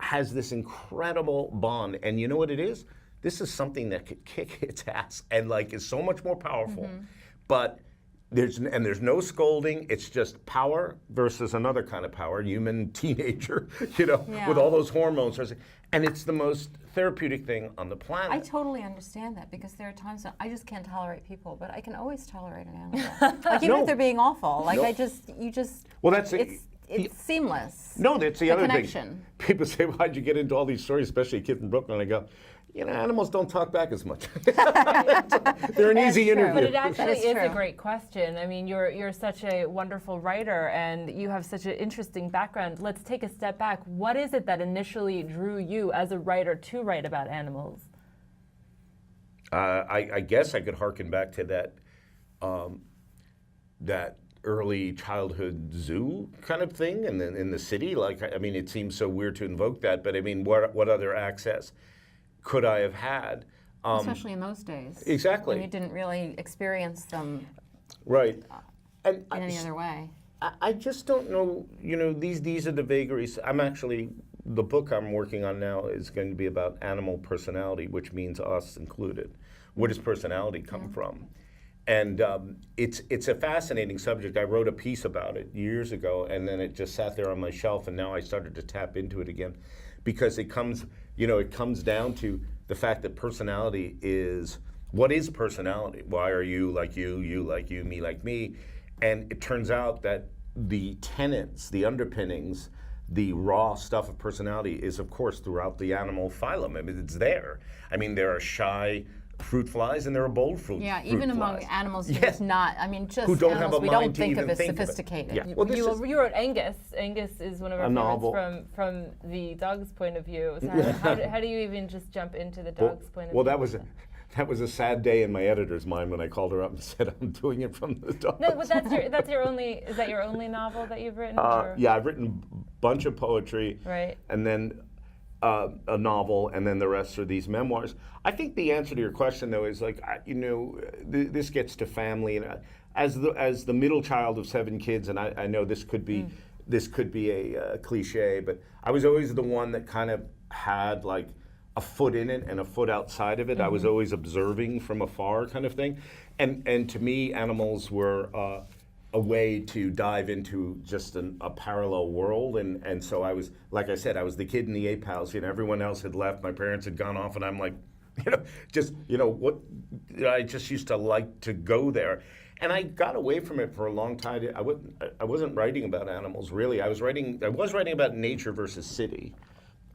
has this incredible bond. And you know what it is? This is something that could kick its ass and like is so much more powerful. But there's no scolding. It's just power versus another kind of power, human teenager, you know, with all those hormones. And it's the most therapeutic thing on the planet. I totally understand that because there are times when I just can't tolerate people, but I can always tolerate an animal. Like even if they're being awful, like Well, that's it's seamless. No, that's the other connection. thing. People say, why'd you get into all these stories, especially a kid from Brooklyn? I go, you know, animals don't talk back as much. They're an easy interview. But it actually is a great question. I mean, you're such a wonderful writer and you have such an interesting background. Let's take a step back. What is it that initially drew you as a writer to write about animals? I guess I could harken back to that early childhood zoo kind of thing in the city. Like, I mean, it seems so weird to invoke that, but I mean, what other access could I have had? Especially in those days. Exactly. When you didn't really experience them in any other way. I just don't know, you know, these are the vagaries. The book I'm working on now is going to be about animal personality, which means us included. Where does personality come from? And it's a fascinating subject. I wrote a piece about it years ago, and then it just sat there on my shelf, and now I started to tap into it again, because it comes down to the fact that personality is, what is personality? Why are you like you like you, me like me? And it turns out that the tenets, the underpinnings, the raw stuff of personality is, of course, throughout the animal phylum. I mean, it's there. I mean, there are shy fruit flies and there are bold fruit Yeah, fruit even flies. among animals, Yes. it's not. I mean, just Who don't animals have a we mind don't to think of even as think of it. sophisticated. Yeah. Well, this is, You wrote Angus. Angus is one of our A novel. favorites from the dog's point of view. So how do you even just jump into the well, dog's point of well, view? that was a sad day in my editor's mind when I called her up and said I'm doing it from the dog. No, but that's your only. Is that your only novel that you've written? Or? Yeah, I've written a bunch of poetry, Right. and then a novel, and then the rest are these memoirs. I think the answer to your question, though, is like, this gets to family, and as the middle child of 7 kids, and I know this could be a cliche, but I was always the one that kind of had like a foot in it and a foot outside of it. I was always observing from afar, kind of thing, and to me, animals were a way to dive into just a parallel world, and so I was, like I said, I was the kid in the ape house. Everyone else had left, my parents had gone off, and I'm like, I just used to like to go there, and I got away from it for a long time. I wasn't writing about animals really. I was writing about nature versus city,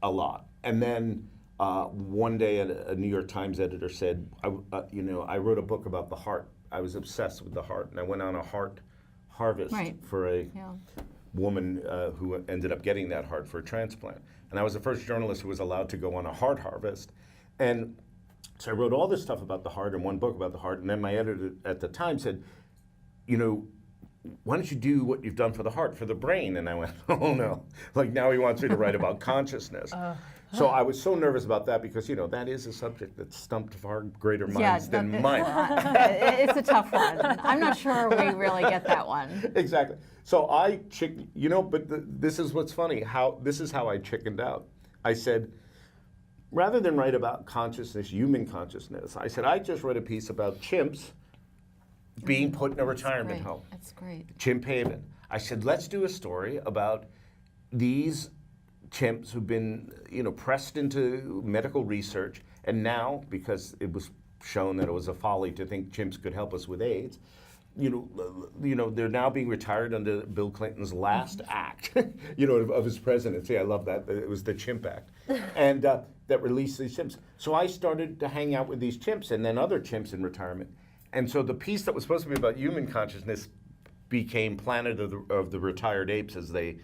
a lot, and then. One day, a New York Times editor said, I wrote a book about the heart. I was obsessed with the heart, and I went on a heart harvest for a woman who ended up getting that heart for a transplant. And I was the first journalist who was allowed to go on a heart harvest. And so I wrote all this stuff about the heart in one book about the heart, and then my editor at the time said, why don't you do what you've done for the heart, for the brain? And I went, oh no, like now he wants me to write about consciousness. So I was so nervous about that because, that is a subject that stumped far greater minds than mine. It's a tough one. I'm not sure we really get that one. Exactly. So this is what's funny, this is how I chickened out. I said, rather than write about consciousness, human consciousness, I said, I just read a piece about chimps being put in a retirement home. That's great. Chimp Haven. I said, let's do a story about these chimps who've been, pressed into medical research, and now, because it was shown that it was a folly to think chimps could help us with AIDS, they're now being retired under Bill Clinton's last act, of his presidency. I love that. It was the Chimp Act, and that released these chimps. So I started to hang out with these chimps, and then other chimps in retirement, and so the piece that was supposed to be about human consciousness became Planet of the Retired Apes, as they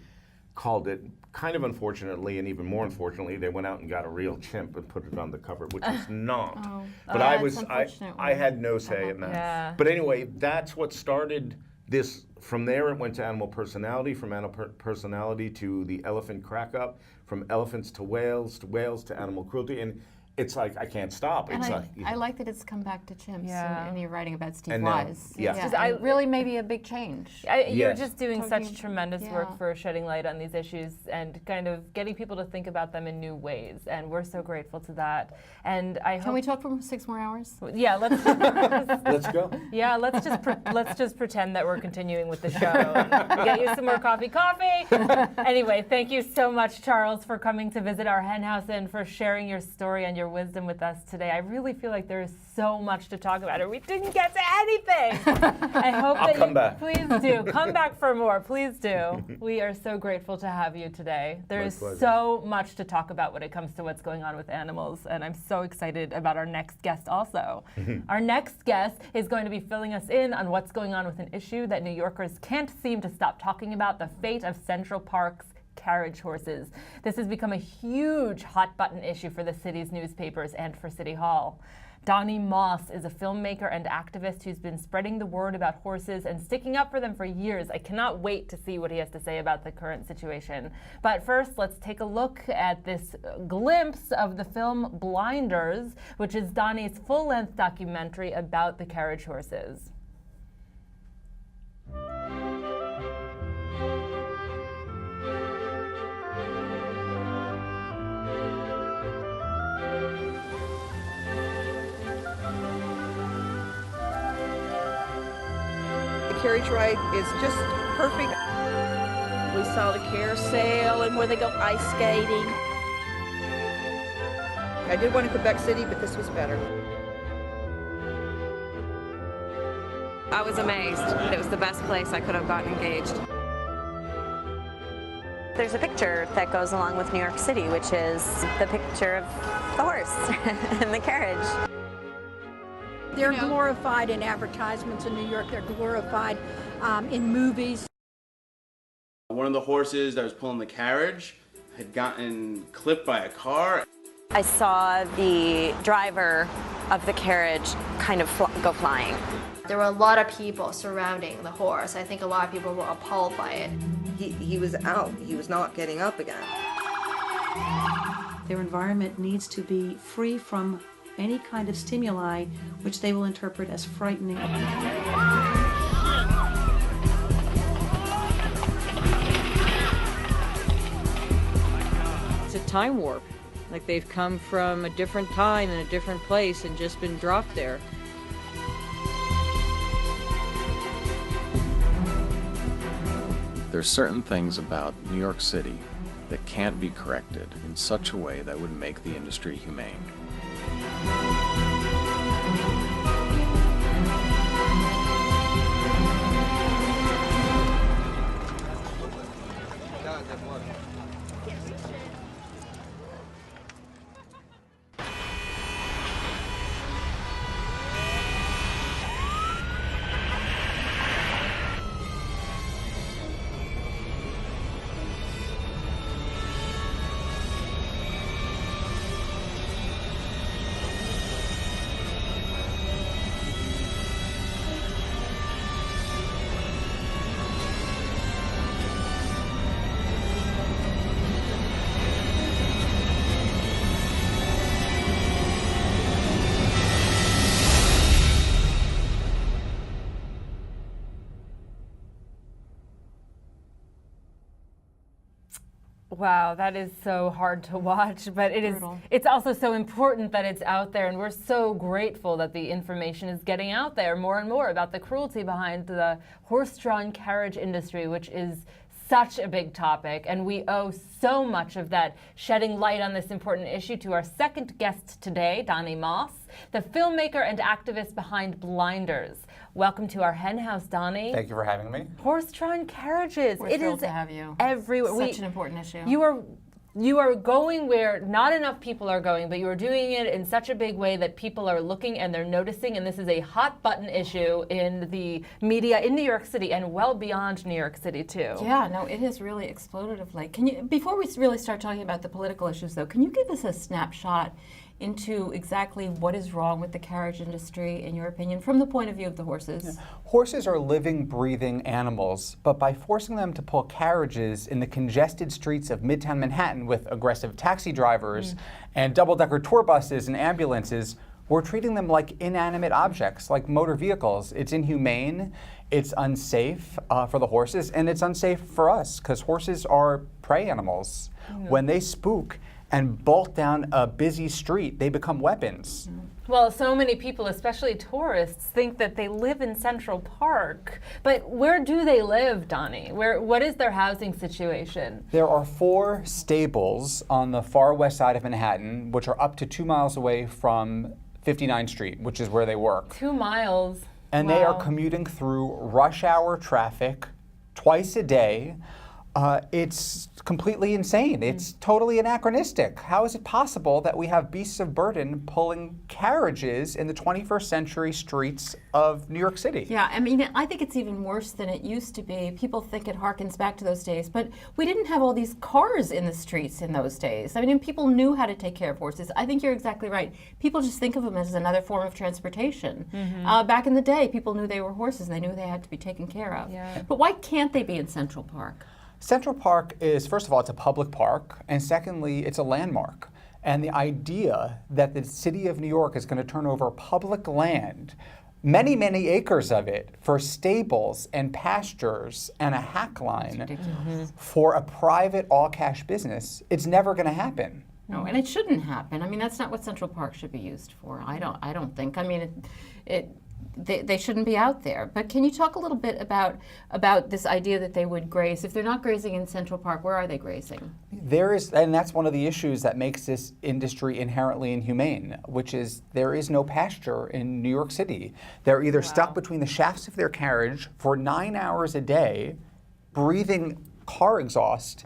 called it. Kind of unfortunately, and even more unfortunately, they went out and got a real chimp and put it on the cover, which was not. But I had no say in that. Yeah. But anyway, that's what started this. From there, it went to animal personality, from animal personality to the elephant crack up, from elephants to whales to animal cruelty, and it's like I can't stop. And It's I like that it's come back to chimps, and you're writing about Steve And now- Wise. yeah. And really maybe a big change. You're Yes. just doing such tremendous yeah. work for shedding light on these issues and kind of getting people to think about them in new ways, and we're so grateful to that. And I hope. Can we talk for 6 more hours? Yeah, let's. Let's go. Yeah, let's just pretend that we're continuing with the show. And get you some more coffee. Anyway, thank you so much, Charles, for coming to visit our hen house and for sharing your story and your wisdom with us today. I really feel like there is so much to talk about, and we didn't get to anything. I hope I'll that come you back. please do come back for more. Please do. We are so grateful to have you today. There My is pleasure. so much to talk about when it comes to what's going on with animals, and I'm so excited about our next guest also. Our next guest is going to be filling us in on what's going on with an issue that New Yorkers can't seem to stop talking about: the fate of Central Park's carriage horses. This has become a huge hot button issue for the city's newspapers and for City Hall. Donny Moss is a filmmaker and activist who's been spreading the word about horses and sticking up for them for years. I cannot wait to see what he has to say about the current situation. But first, let's take a look at this glimpse of the film Blinders, which is Donny's full-length documentary about the carriage horses. Carriage ride is just perfect. We saw the carousel and where they go ice skating. I did one in Quebec City, but this was better. I was amazed. It was the best place I could have gotten engaged. There's a picture that goes along with New York City, which is the picture of the horse and the carriage. They're glorified in advertisements in New York. They're glorified in movies. One of the horses that was pulling the carriage had gotten clipped by a car. I saw the driver of the carriage kind of go flying. There were a lot of people surrounding the horse. I think a lot of people were appalled by it. He was out. He was not getting up again. Their environment needs to be free from any kind of stimuli which they will interpret as frightening. It's a time warp. Like they've come from a different time and a different place and just been dropped there. There's certain things about New York City that can't be corrected in such a way that would make the industry humane. Wow, that is so hard to watch, but it's also so important that it's out there, and we're so grateful that the information is getting out there more and more about the cruelty behind the horse-drawn carriage industry, which is such a big topic, and we owe so much of that shedding light on this important issue to our second guest today, Donny Moss, the filmmaker and activist behind Blinders. Welcome to our Hen House, Donny. Thank you for having me. Horse-drawn carriages. We're thrilled to have you. Everywhere. Such an important issue. You are going where not enough people are going, but you are doing it in such a big way that people are looking and they're noticing, and this is a hot button issue in the media in New York City and well beyond New York City too. Yeah, no, it has really exploded of late. Can you, before we really start talking about the political issues though, can you give us a snapshot into exactly what is wrong with the carriage industry, in your opinion, from the point of view of the horses? Yeah. Horses are living, breathing animals, but by forcing them to pull carriages in the congested streets of Midtown Manhattan with aggressive taxi drivers and double-decker tour buses and ambulances, we're treating them like inanimate objects, like motor vehicles. It's inhumane, it's unsafe for the horses, and it's unsafe for us, because horses are prey animals. When they spook and bolt down a busy street, they become weapons. Well, so many people, especially tourists, think that they live in Central Park. But where do they live, Donny? What is their housing situation? There are 4 stables on the far west side of Manhattan, which are up to 2 miles away from 59th Street, which is where they work. 2 miles. And wow. They are commuting through rush hour traffic twice a day. It's completely insane. It's totally anachronistic. How is it possible that we have beasts of burden pulling carriages in the 21st century streets of New York City? Yeah, I mean, I think it's even worse than it used to be. People think it harkens back to those days, but we didn't have all these cars in the streets in those days. I mean, people knew how to take care of horses. I think you're exactly right. People just think of them as another form of transportation. Back in the day, people knew they were horses and they knew they had to be taken care of. Yeah. But why can't they be in Central Park? Central Park is, first of all, it's a public park, and secondly, it's a landmark. And the idea that the city of New York is going to turn over public land, many, many acres of it, for stables and pastures and a hack line for a private all-cash business, it's never going to happen. No, and it shouldn't happen. I mean, that's not what Central Park should be used for. I don't think. I mean, they shouldn't be out there. But can you talk a little bit about this idea that they would graze? If they're not grazing in Central Park, where are they grazing? There is, and that's one of the issues that makes this industry inherently inhumane, which is there is no pasture in New York City. They're either stuck between the shafts of their carriage for 9 hours a day, breathing car exhaust,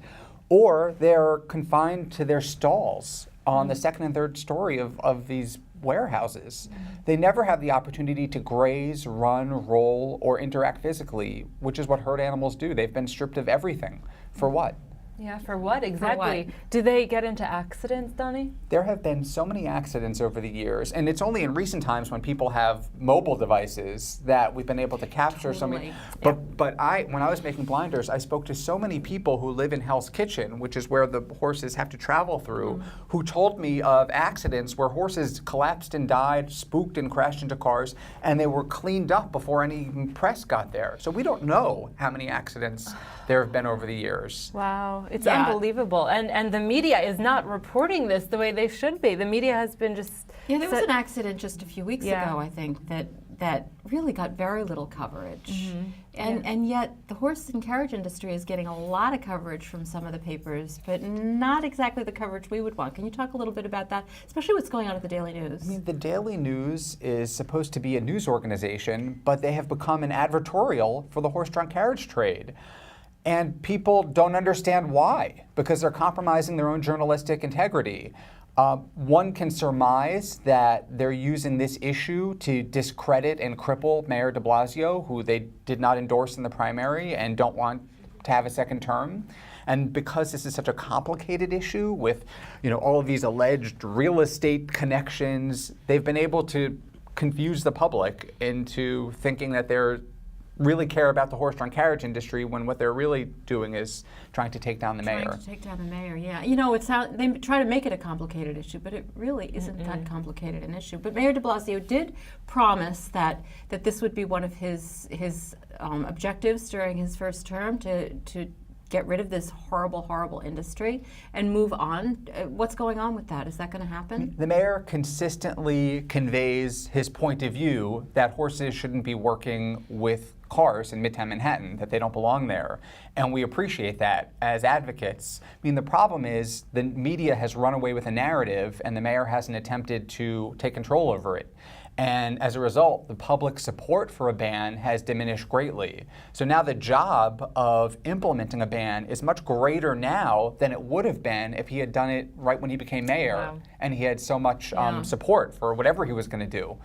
or they're confined to their stalls on the second and third story of these warehouses. They never have the opportunity to graze, run, roll, or interact physically, which is what herd animals do. They've been stripped of everything. For what? Yeah, for what exactly? Do they get into accidents, Donny? There have been so many accidents over the years, and it's only in recent times when people have mobile devices that we've been able to capture so many. But when I was making blinders, I spoke to so many people who live in Hell's Kitchen, which is where the horses have to travel through, who told me of accidents where horses collapsed and died, spooked and crashed into cars, and they were cleaned up before any press got there. So we don't know how many accidents there have been over the years. Wow, it's unbelievable. And the media is not reporting this the way they should be. The media has been just... Yeah, there was an accident just a few weeks ago, I think, that really got very little coverage. And yet the horse and carriage industry is getting a lot of coverage from some of the papers, but not exactly the coverage we would want. Can you talk a little bit about that, especially what's going on at the Daily News? I mean, the Daily News is supposed to be a news organization, but they have become an advertorial for the horse-drawn carriage trade. And people don't understand why, because they're compromising their own journalistic integrity. One can surmise that they're using this issue to discredit and cripple Mayor de Blasio, who they did not endorse in the primary and don't want to have a second term. And because this is such a complicated issue with, all of these alleged real estate connections, they've been able to confuse the public into thinking that they're really care about the horse-drawn carriage industry when what they're really doing is trying to take down the mayor. Trying to take down the mayor, yeah. They try to make it a complicated issue, but it really isn't that complicated an issue. But Mayor de Blasio did promise that this would be one of his objectives during his first term to get rid of this horrible, horrible industry and move on. What's going on with that? Is that going to happen? The mayor consistently conveys his point of view that horses shouldn't be working with cars in Midtown Manhattan, that they don't belong there. And we appreciate that as advocates. I mean, the problem is the media has run away with a narrative and the mayor hasn't attempted to take control over it. And as a result, the public support for a ban has diminished greatly. So now the job of implementing a ban is much greater now than it would have been if he had done it right when he became mayor and he had so much support for whatever he was going to do.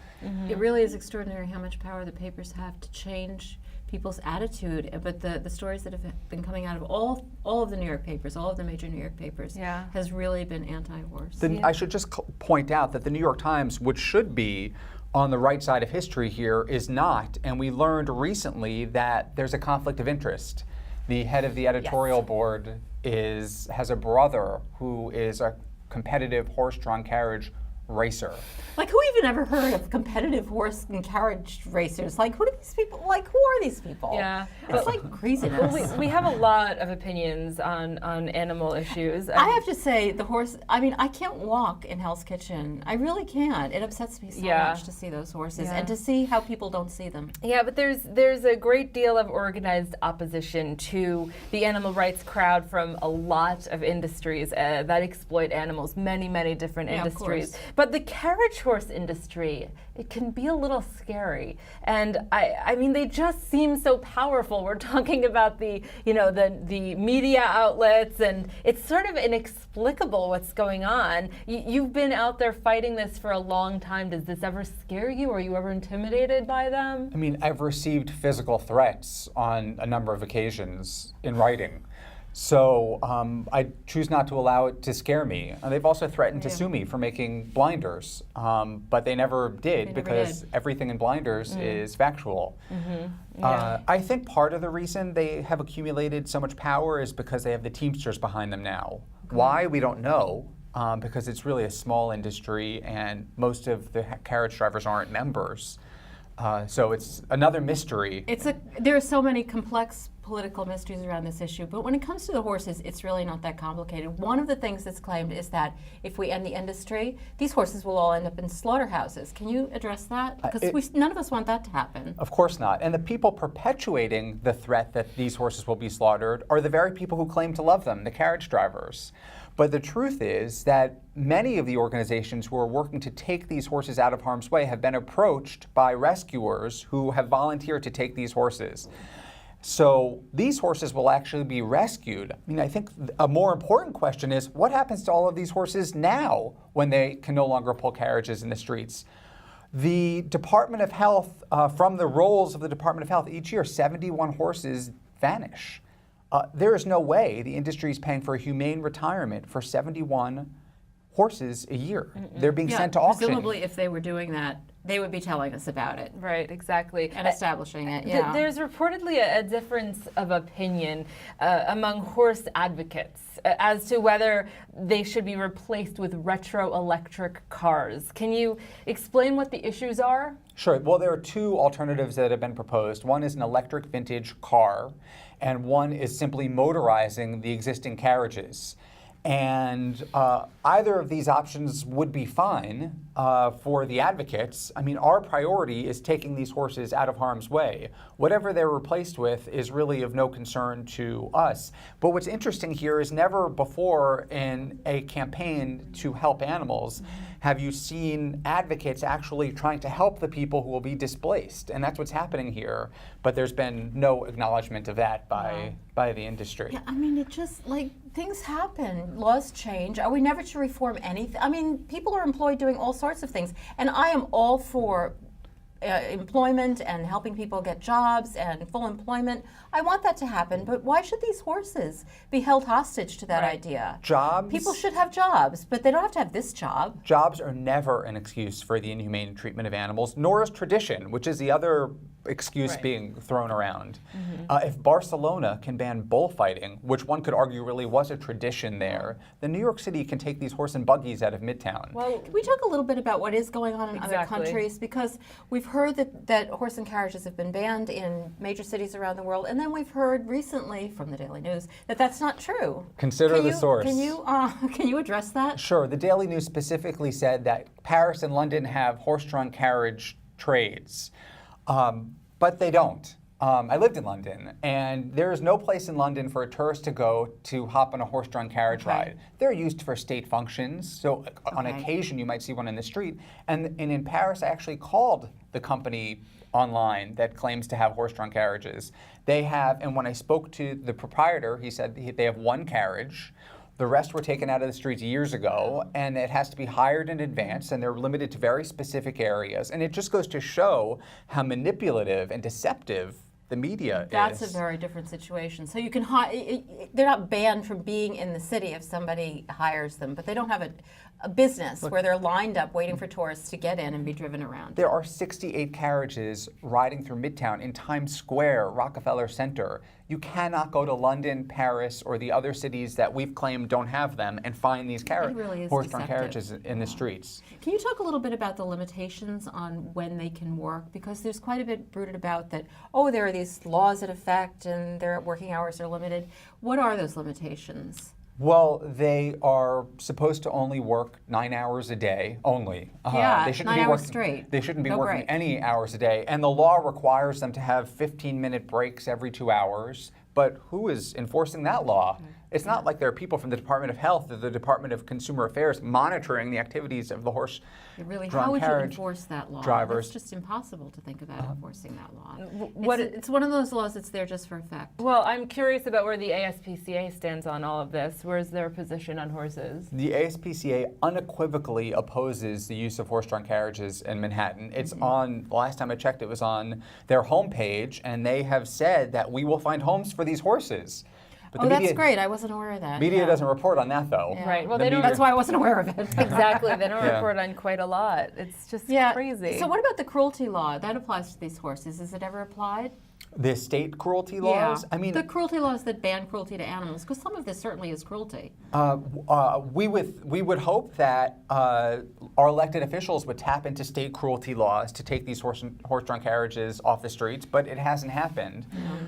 It really is extraordinary how much power the papers have to change people's attitude, but the stories that have been coming out of all of the New York papers, all of the major New York papers, has really been anti-horse. I should just point out that the New York Times, which should be on the right side of history here, is not, and we learned recently that there's a conflict of interest. The head of the editorial board has a brother who is a competitive horse-drawn carriage racer. Like, who even ever heard of competitive horse and carriage racers? Like, who are these people? Like, who are these people? Yeah, it's like craziness. Well, we have a lot of opinions on animal issues. I have to say, the horse. I mean, I can't walk in Hell's Kitchen. I really can't. It upsets me so much to see those horses and to see how people don't see them. Yeah, but there's a great deal of organized opposition to the animal rights crowd from a lot of industries that exploit animals, many different industries. But the carriage horse industry, it can be a little scary. And I mean, they just seem so powerful. We're talking about the media outlets, and it's sort of inexplicable what's going on. You've been out there fighting this for a long time. Does this ever scare you? Are you ever intimidated by them? I mean, I've received physical threats on a number of occasions in writing. So I choose not to allow it to scare me. They've also threatened to sue me for making blinders, but they never did because everything in blinders is factual. I think part of the reason they have accumulated so much power is because they have the Teamsters behind them now. Why, we don't know, because it's really a small industry and most of the carriage drivers aren't members. So it's another mystery. There are so many complex political mysteries around this issue, but when it comes to the horses, it's really not that complicated. One of the things that's claimed is that if we end the industry, these horses will all end up in slaughterhouses. Can you address that? Because none of us want that to happen. Of course not. And the people perpetuating the threat that these horses will be slaughtered are the very people who claim to love them, the carriage drivers. But the truth is that many of the organizations who are working to take these horses out of harm's way have been approached by rescuers who have volunteered to take these horses. So these horses will actually be rescued. I mean, I think a more important question is, what happens to all of these horses now when they can no longer pull carriages in the streets? The Department of Health, from the rolls of the Department of Health, each year 71 horses vanish. There is no way the industry is paying for a humane retirement for 71 horses a year. They're being sent to auction. Presumably, if they were doing that, they would be telling us about it. Right, exactly. And establishing it, yeah. There's reportedly a difference of opinion among horse advocates as to whether they should be replaced with retro-electric cars. Can you explain what the issues are? Sure. Well, there are two alternatives that have been proposed. One is an electric vintage car, and one is simply motorizing the existing carriages. And either of these options would be fine for the advocates. I mean, our priority is taking these horses out of harm's way. Whatever they're replaced with is really of no concern to us. But what's interesting here is never before in a campaign to help animals have you seen advocates actually trying to help the people who will be displaced. And that's what's happening here. But there's been no acknowledgement of that by the industry. Yeah, I mean, it just, like, things happen. Laws change. Are we never to reform anything? I mean, people are employed doing all sorts of things. And I am all for employment and helping people get jobs and full employment. I want that to happen, but why should these horses be held hostage to that idea? Jobs? People should have jobs, but they don't have to have this job. Jobs are never an excuse for the inhumane treatment of animals, nor is tradition, which is the other excuse being thrown around. If Barcelona can ban bullfighting, which one could argue really was a tradition there, then New York City can take these horse and buggies out of Midtown. Well, can we talk a little bit about what is going on in other countries? Because we've heard that horse and carriages have been banned in major cities around the world, and then we've heard recently from the Daily News that that's not true. Consider the source. Can you address that? Sure. The Daily News specifically said that Paris and London have horse-drawn carriage trades, but they don't. I lived in London, and there is no place in London for a tourist to go to hop on a horse-drawn carriage ride. They're used for state functions, so on occasion you might see one in the street. And in Paris, I actually called the company online that claims to have horse-drawn carriages. They have, and when I spoke to the proprietor, he said they have one carriage. The rest were taken out of the streets years ago, and it has to be hired in advance, and they're limited to very specific areas. And it just goes to show how manipulative and deceptive the media is. That's a very different situation. So you can they're not banned from being in the city if somebody hires them, but they don't have a business where they're lined up waiting for tourists to get in and be driven around. There are 68 carriages riding through Midtown in Times Square, Rockefeller Center. You cannot go to London, Paris, or the other cities that we've claimed don't have them and find these horse-drawn carriages in the streets. Can you talk a little bit about the limitations on when they can work? Because there's quite a bit bruited about that, there are these laws in effect and their working hours are limited. What are those limitations? Well, they are supposed to only work 9 hours a day, only. They shouldn't 9 hours straight. They shouldn't be working any hours a day. And the law requires them to have 15-minute breaks every 2 hours. But who is enforcing that law? It's not like there are people from the Department of Health or the Department of Consumer Affairs monitoring the activities of the how would you enforce that law? Drivers. It's just impossible to think about enforcing that law. It's one of those laws that's there just for effect. Well, I'm curious about where the ASPCA stands on all of this. Where's their position on horses? The ASPCA unequivocally opposes the use of horse-drawn carriages in Manhattan. It's on, the last time I checked, it was on their homepage, and they have said that we will find homes for these horses. But that's great. I wasn't aware of that. Media doesn't report on that, though. Yeah. Right. Well, that's why I wasn't aware of it. Exactly. They don't report on quite a lot. It's just crazy. So what about the cruelty law? That applies to these horses. Is it ever applied? the state cruelty laws. Yeah. I mean, the cruelty laws that ban cruelty to animals, because some of this certainly is cruelty. we would hope that our elected officials would tap into state cruelty laws to take these horse-drawn carriages off the streets, but it hasn't happened.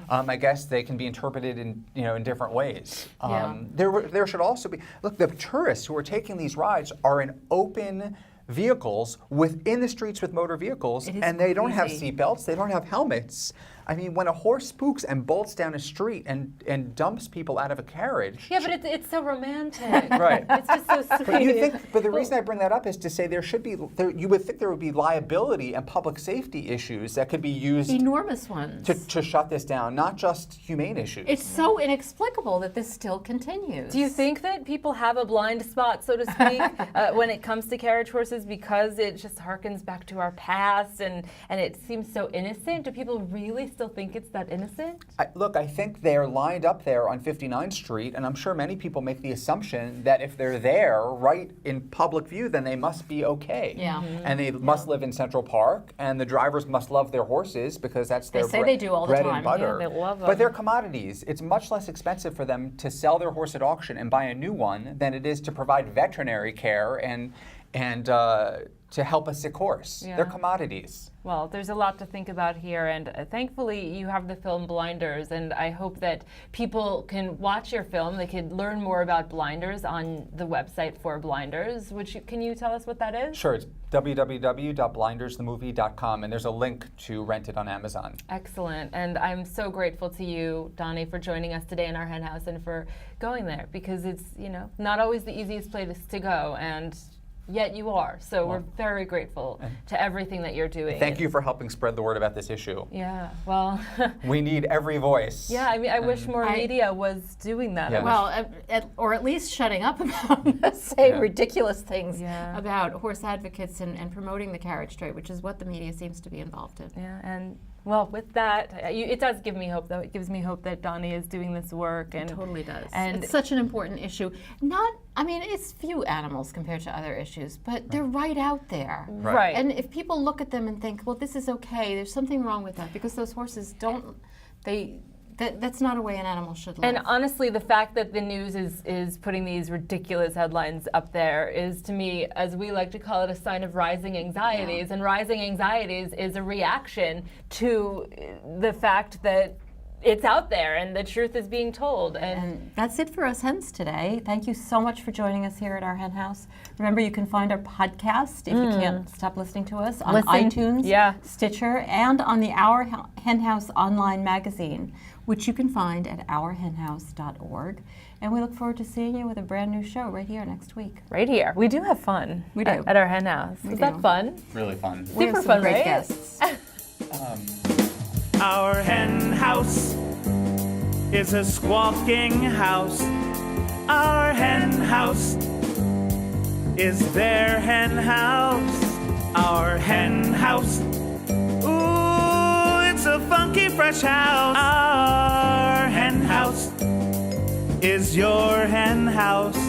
I guess they can be interpreted in different ways. There should also be, look, the tourists who are taking these rides are in open vehicles within the streets with motor vehicles, and they don't have seatbelts, they don't have helmets. I mean, when a horse spooks and bolts down a street and dumps people out of a carriage. Yeah, but it's so romantic. Right. It's just so sweet. But the reason I bring that up is to say you would think there would be liability and public safety issues that could be used. Enormous ones. To shut this down, not just humane issues. It's so inexplicable that this still continues. Do you think that people have a blind spot, so to speak, when it comes to carriage horses because it just harkens back to our past and it seems so innocent? Do people really still think it's that innocent? I think they're lined up there on 59th Street, and I'm sure many people make the assumption that if they're there right in public view, then they must be okay. Yeah. And they must live in Central Park, and the drivers must love their horses because that's their they do all the bread time. and butter. Yeah, they love them. But they're commodities. It's much less expensive for them to sell their horse at auction and buy a new one than it is to provide veterinary care and to help a sick horse. Yeah. They're commodities. Well, there's a lot to think about here, and thankfully you have the film Blinders, and I hope that people can watch your film. They could learn more about Blinders on the website for Blinders. Can you tell us what that is? Sure, it's www.blindersthemovie.com, and there's a link to rent it on Amazon. Excellent, and I'm so grateful to you, Donny, for joining us today in our hen house and for going there, because it's not always the easiest place to go, and yet you are. So we're very grateful to everything that you're doing. Thank you for helping spread the word about this issue. Yeah, well. We need every voice. Yeah, I mean, I wish more media was doing that. Yeah. Well, or at least shutting up about saying ridiculous things about horse advocates and promoting the carriage trade, which is what the media seems to be involved in. Yeah, and well, with that, it does give me hope, though. It gives me hope that Donny is doing this work. It totally does. And it's such an important issue. It's few animals compared to other issues, but they're right out there. Right. And if people look at them and think, well, this is okay, there's something wrong with that, because those horses that's not a way an animal should live. And honestly, the fact that the news is putting these ridiculous headlines up there is, to me, as we like to call it, a sign of rising anxieties. Yeah. And rising anxieties is a reaction to the fact that it's out there and the truth is being told. And that's it for us hens today. Thank you so much for joining us here at our hen house. Remember, you can find our podcast if you can't stop listening to us on iTunes, Stitcher, and on the Our Hen House online magazine, which you can find at ourhenhouse.org. And we look forward to seeing you with a brand new show right here next week. Right here. We do have fun. We do. At our hen house. Was that fun? Really fun. Super fun, great right? guests. Our hen house is a squawking house. Our hen house is their hen house. Our hen house, ooh, it's a funky fresh house. Our hen house is your hen house.